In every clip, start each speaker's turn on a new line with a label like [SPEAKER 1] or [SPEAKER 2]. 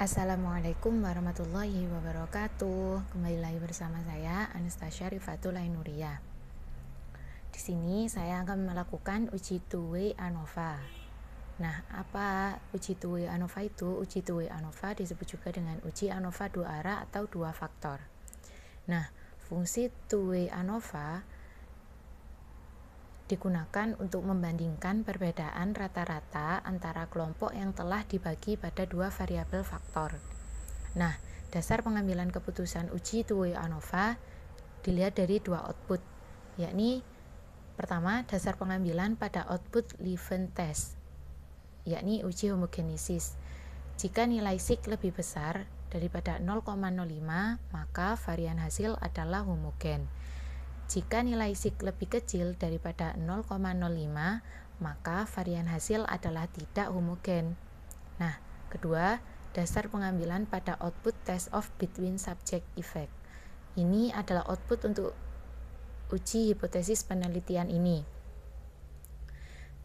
[SPEAKER 1] Assalamualaikum warahmatullahi wabarakatuh. Kembali lagi bersama saya Anastasia Rifatul Ainuriyah. Di sini saya akan melakukan uji two-way ANOVA. Nah, apa uji two-way ANOVA itu? Uji two-way ANOVA disebut juga dengan uji ANOVA dua arah atau dua faktor. Nah, fungsi two-way ANOVA digunakan untuk membandingkan perbedaan rata-rata antara kelompok yang telah dibagi pada dua variabel faktor. Nah, dasar pengambilan keputusan uji two-way ANOVA dilihat dari dua output, yakni pertama, dasar pengambilan pada output Leuven test, yakni uji homogenesis. Jika nilai sig lebih besar daripada 0,05, maka varian hasil adalah homogen. Jika nilai sig lebih kecil daripada 0,05, maka varian hasil adalah tidak homogen. Nah, kedua, dasar pengambilan pada output test of between subject effect. Ini adalah output untuk uji hipotesis penelitian ini.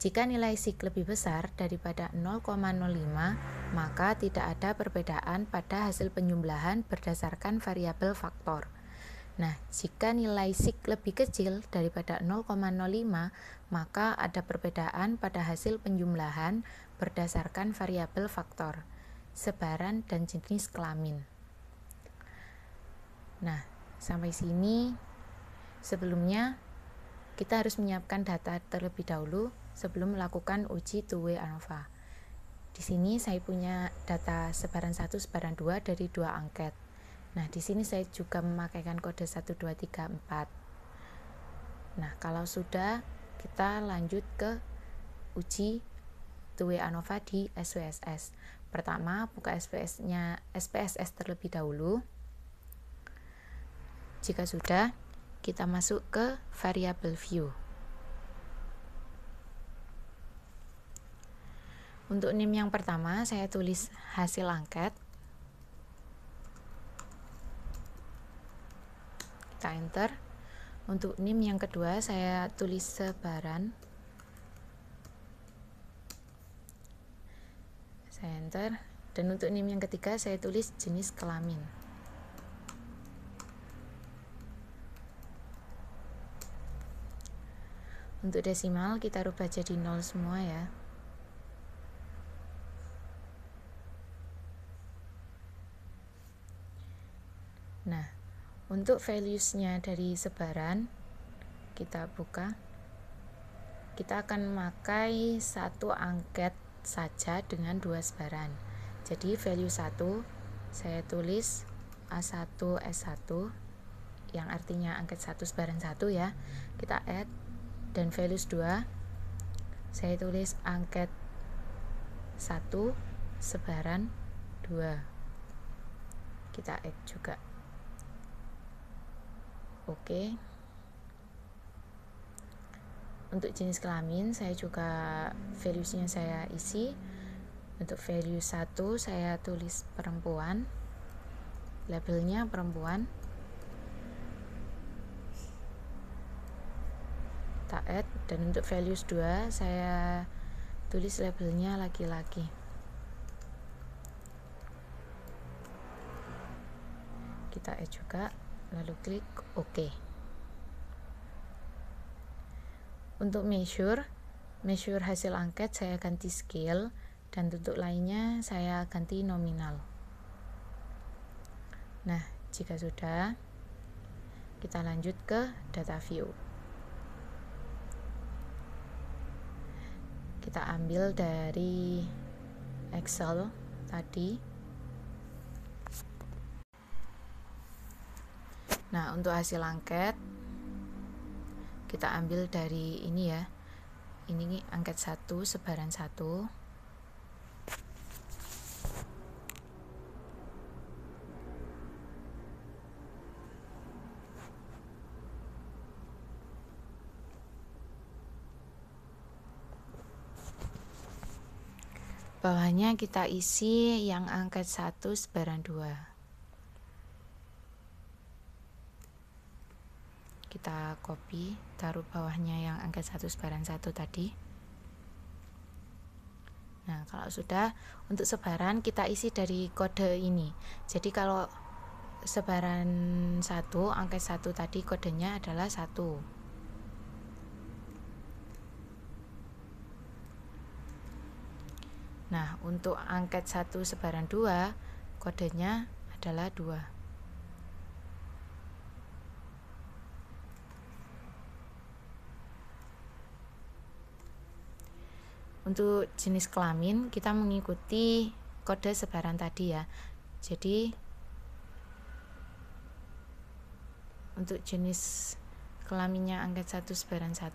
[SPEAKER 1] Jika nilai sig lebih besar daripada 0,05, maka tidak ada perbedaan pada hasil penjumlahan berdasarkan variabel faktor. Nah, jika nilai sig lebih kecil daripada 0,05, maka ada perbedaan pada hasil penjumlahan berdasarkan variabel faktor, sebaran dan jenis kelamin. Nah, sampai sini sebelumnya kita harus menyiapkan data terlebih dahulu sebelum melakukan uji two-way ANOVA. Di sini saya punya data sebaran 1, sebaran 2 dari dua angket. Nah, di sini saya juga memakaikan kode 1, 2, 3, 4. Nah, kalau sudah, kita lanjut ke uji two-way ANOVA di SPSS. Pertama, buka SPSS terlebih dahulu. Jika sudah, kita masuk ke variable view. Untuk NIM yang pertama, saya tulis hasil angket. Kita enter. Untuk NIM yang kedua, saya tulis sebaran. Saya enter. Dan untuk NIM yang ketiga, saya tulis jenis kelamin. Untuk desimal, kita rubah jadi 0 semua ya. Nah, untuk values-nya dari sebaran, kita buka. Kita akan memakai satu angket saja dengan dua sebaran. Jadi value 1 saya tulis A1 S1 yang artinya angket 1 sebaran 1 ya. Kita add, dan values 2 saya tulis angket 1 sebaran 2. Kita add juga. Oke. Untuk jenis kelamin saya juga values-nya saya isi. Untuk value 1 saya tulis perempuan, labelnya perempuan. Kita add, dan untuk values 2 saya tulis labelnya laki-laki. Kita add juga, lalu klik OK. Untuk measure hasil angket saya ganti scale, dan untuk lainnya saya ganti nominal. Nah, jika sudah, kita lanjut ke data view. Kita ambil dari Excel tadi. Nah, untuk hasil angket kita ambil dari ini ya. Ini angket 1 sebaran 1. Bawahnya kita isi yang angket 1 sebaran 2. Kita copy, taruh bawahnya yang angket 1 sebaran 1 tadi. Nah, kalau sudah, untuk sebaran kita isi dari kode ini. Jadi kalau sebaran 1, angket 1 tadi kodenya adalah 1. Nah, untuk angket 1 sebaran 2, kodenya adalah 2. Untuk jenis kelamin kita mengikuti kode sebaran tadi ya. Jadi untuk jenis kelaminnya angket 1 sebaran 1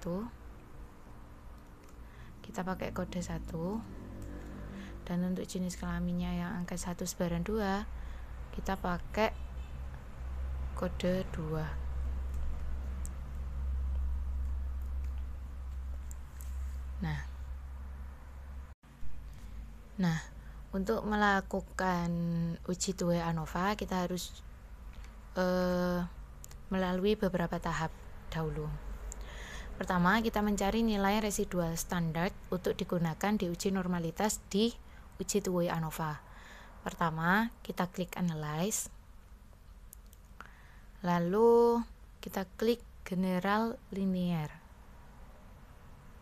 [SPEAKER 1] kita pakai kode 1, dan untuk jenis kelaminnya yang angket 1 sebaran 2 kita pakai kode 2. Nah, untuk melakukan uji two-way ANOVA kita harus melalui beberapa tahap dahulu. Pertama, kita mencari nilai residual standar untuk digunakan di uji normalitas di uji two-way ANOVA. Pertama, kita klik Analyze. Lalu kita klik General Linear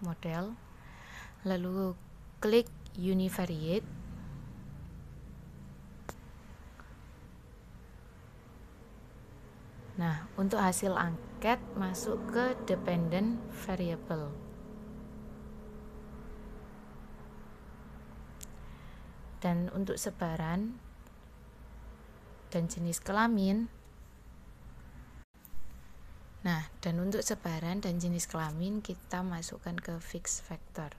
[SPEAKER 1] Model. Lalu klik Univariate. Nah, untuk hasil angket masuk ke Dependent Variable. Dan untuk sebaran dan jenis kelamin, kita masukkan ke Fix Factor.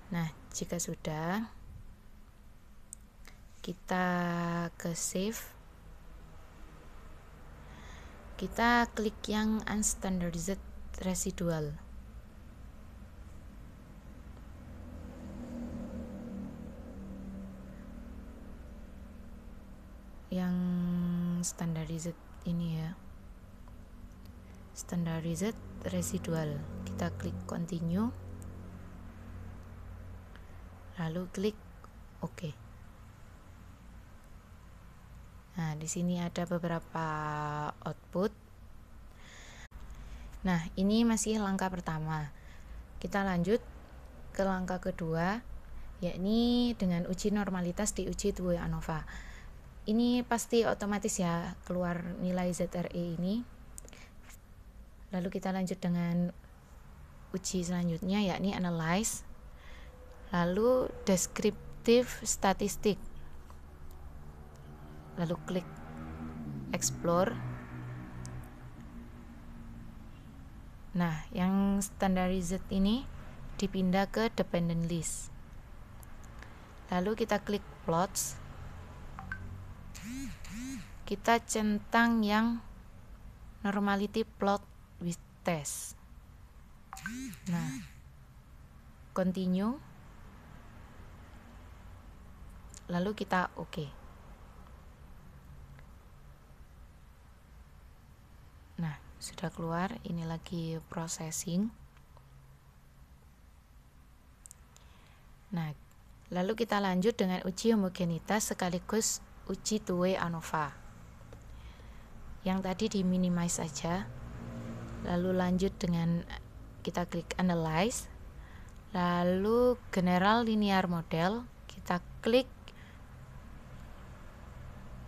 [SPEAKER 1] Nah, jika sudah, kita ke Save. Kita klik yang Unstandardized Residual. Yang standardized ini ya. Standardized Residual. Kita klik Continue. Lalu klik OK. Nah, di sini ada beberapa output. Nah, ini masih langkah pertama. Kita lanjut ke langkah kedua, yakni dengan uji normalitas di uji two-way ANOVA. Ini pasti otomatis ya keluar nilai ZRE ini. Lalu kita lanjut dengan uji selanjutnya, yakni Analyze. Lalu Descriptive Statistic. Lalu klik Explore. Nah, yang standardized ini dipindah ke Dependent List. Lalu kita klik Plots. Kita centang yang Normality Plot with Test. Nah, Continue. Lalu kita OK. Nah, sudah keluar. Ini lagi processing. Nah, lalu kita lanjut dengan uji homogenitas sekaligus uji two-way ANOVA. Yang tadi di minimize saja. Lalu lanjut dengan kita klik Analyze. Lalu General Linear Model, kita klik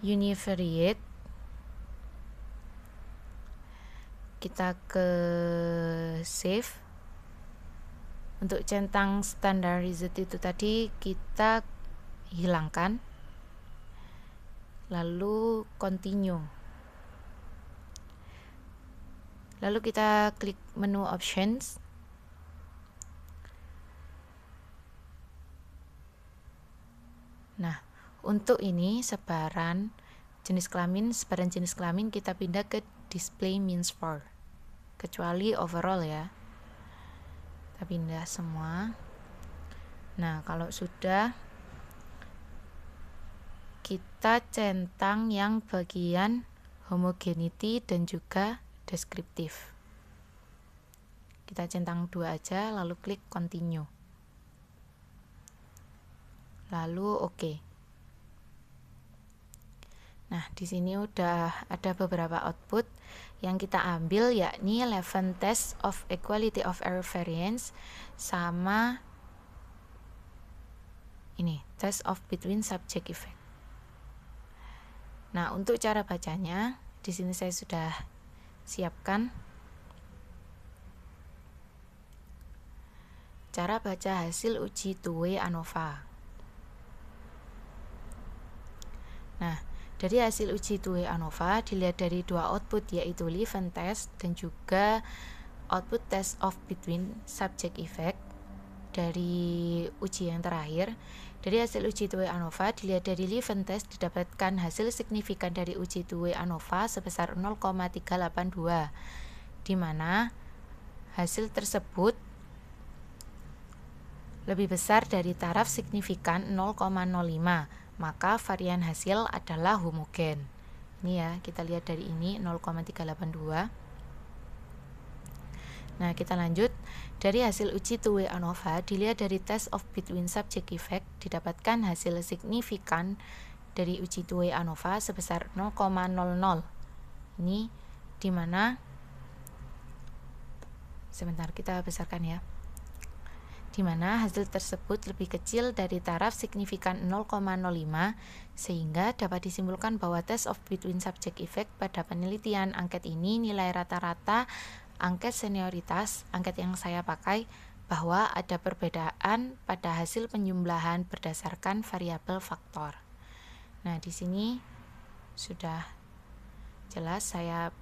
[SPEAKER 1] Univariate. Kita ke Save. Untuk centang standardized itu tadi kita hilangkan. Lalu Continue. Lalu kita klik menu Options. Nah, untuk ini sebaran jenis kelamin kita pindah ke Display Means For. Kecuali overall ya. Kita pindah semua. Nah, kalau sudah, kita centang yang bagian homogeneity dan juga deskriptif. Kita centang 2 aja, lalu klik continue. Lalu oke. Nah, di sini udah ada beberapa output yang kita ambil, yakni 11 test of equality of error variance sama ini, test of between subject effect. Nah, untuk cara bacanya di sini saya sudah siapkan. Cara baca hasil uji two-way ANOVA. Nah, dari hasil uji two-way ANOVA dilihat dari dua output, yaitu Levin test dan juga output test of between subject effect. Dari uji yang terakhir, dari hasil uji two-way ANOVA dilihat dari Levin test didapatkan hasil signifikan dari uji two-way ANOVA sebesar 0,382, di mana hasil tersebut lebih besar dari taraf signifikan 0,05, maka varian hasil adalah homogen. Ini ya, kita lihat dari ini 0,382. Nah, kita lanjut. Dari hasil uji two-way ANOVA dilihat dari test of between subject effect didapatkan hasil signifikan dari uji two-way ANOVA sebesar 0,00. Ini dimana, sebentar kita besarkan ya, dimana hasil tersebut lebih kecil dari taraf signifikan 0,05, sehingga dapat disimpulkan bahwa test of between subject effect pada penelitian angket ini nilai rata-rata angket senioritas, angket yang saya pakai, bahwa ada perbedaan pada hasil penjumlahan berdasarkan variabel faktor. Nah, di sini sudah jelas saya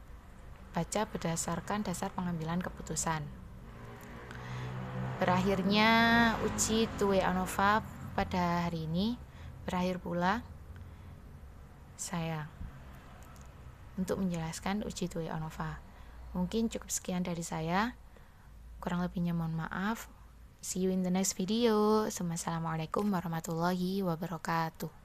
[SPEAKER 1] baca berdasarkan dasar pengambilan keputusan. Berakhirnya uji two-way ANOVA pada hari ini, berakhir pula saya untuk menjelaskan uji two-way ANOVA. Mungkin cukup sekian dari saya, kurang lebihnya mohon maaf. See you in the next video. Assalamualaikum warahmatullahi wabarakatuh.